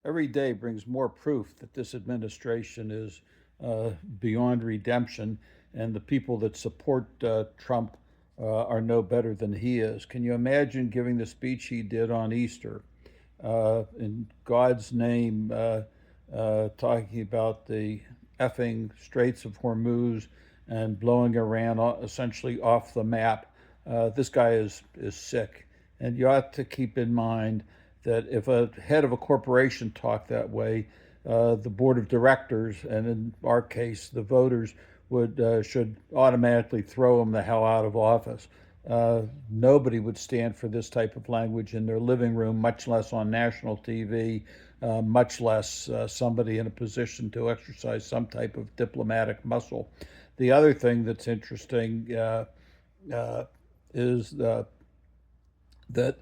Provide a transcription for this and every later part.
Every day brings more proof that this administration is beyond redemption, and the people that support Trump are no better than he is. Can you imagine giving the speech he did on Easter in God's name, talking about the effing Straits of Hormuz and blowing Iran essentially off the map? This guy is sick, and you ought to keep in mind that if a head of a corporation talked that way, the board of directors, and in our case, the voters, should automatically throw him the hell out of office. Nobody would stand for this type of language in their living room, much less on national TV, much less somebody in a position to exercise some type of diplomatic muscle. The other thing that's interesting uh, is that,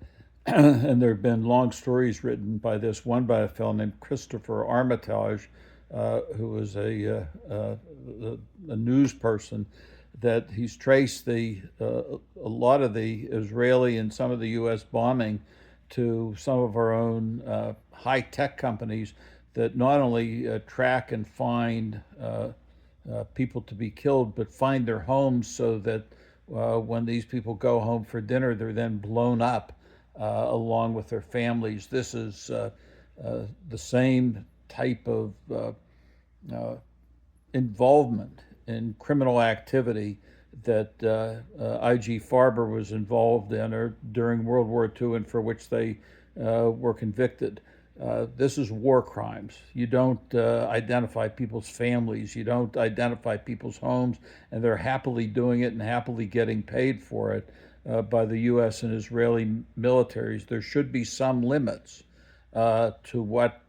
and there have been long stories written by this, one by a fellow named Christopher Armitage, who was a news person, that he's traced a lot of the Israeli and some of the U.S. bombing to some of our own high tech companies that not only track and find people to be killed, but find their homes so that when these people go home for dinner, they're then blown up along with their families. This is the same type of uh, involvement in criminal activity that I.G. Farber was involved in or during World War II, and for which they were convicted. This is war crimes. You don't identify people's families. You don't identify people's homes, and they're happily doing it and happily getting paid for it by the U.S. and Israeli militaries. There should be some limits to what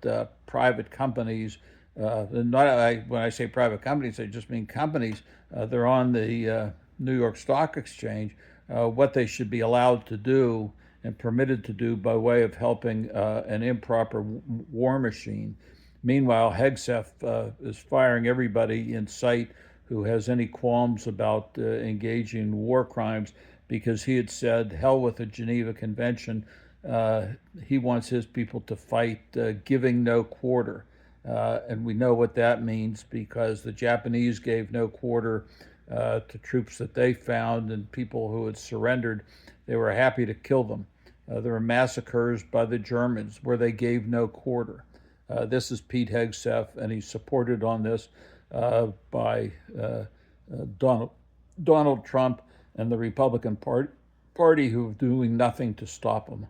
private companies, when I say private companies, I just mean companies. They're on the New York Stock Exchange. What they should be allowed to do and permitted to do by way of helping an improper war machine. Meanwhile, Hegseth is firing everybody in sight who has any qualms about engaging in war crimes, because he had said, hell with the Geneva Convention. Uh, he wants his people to fight giving no quarter. And we know what that means, because the Japanese gave no quarter to troops that they found and people who had surrendered. They were happy to kill them. There were massacres by the Germans where they gave no quarter. This is Pete Hegseth, and he's supported on this by Donald Trump and the Republican Party, who are doing nothing to stop him.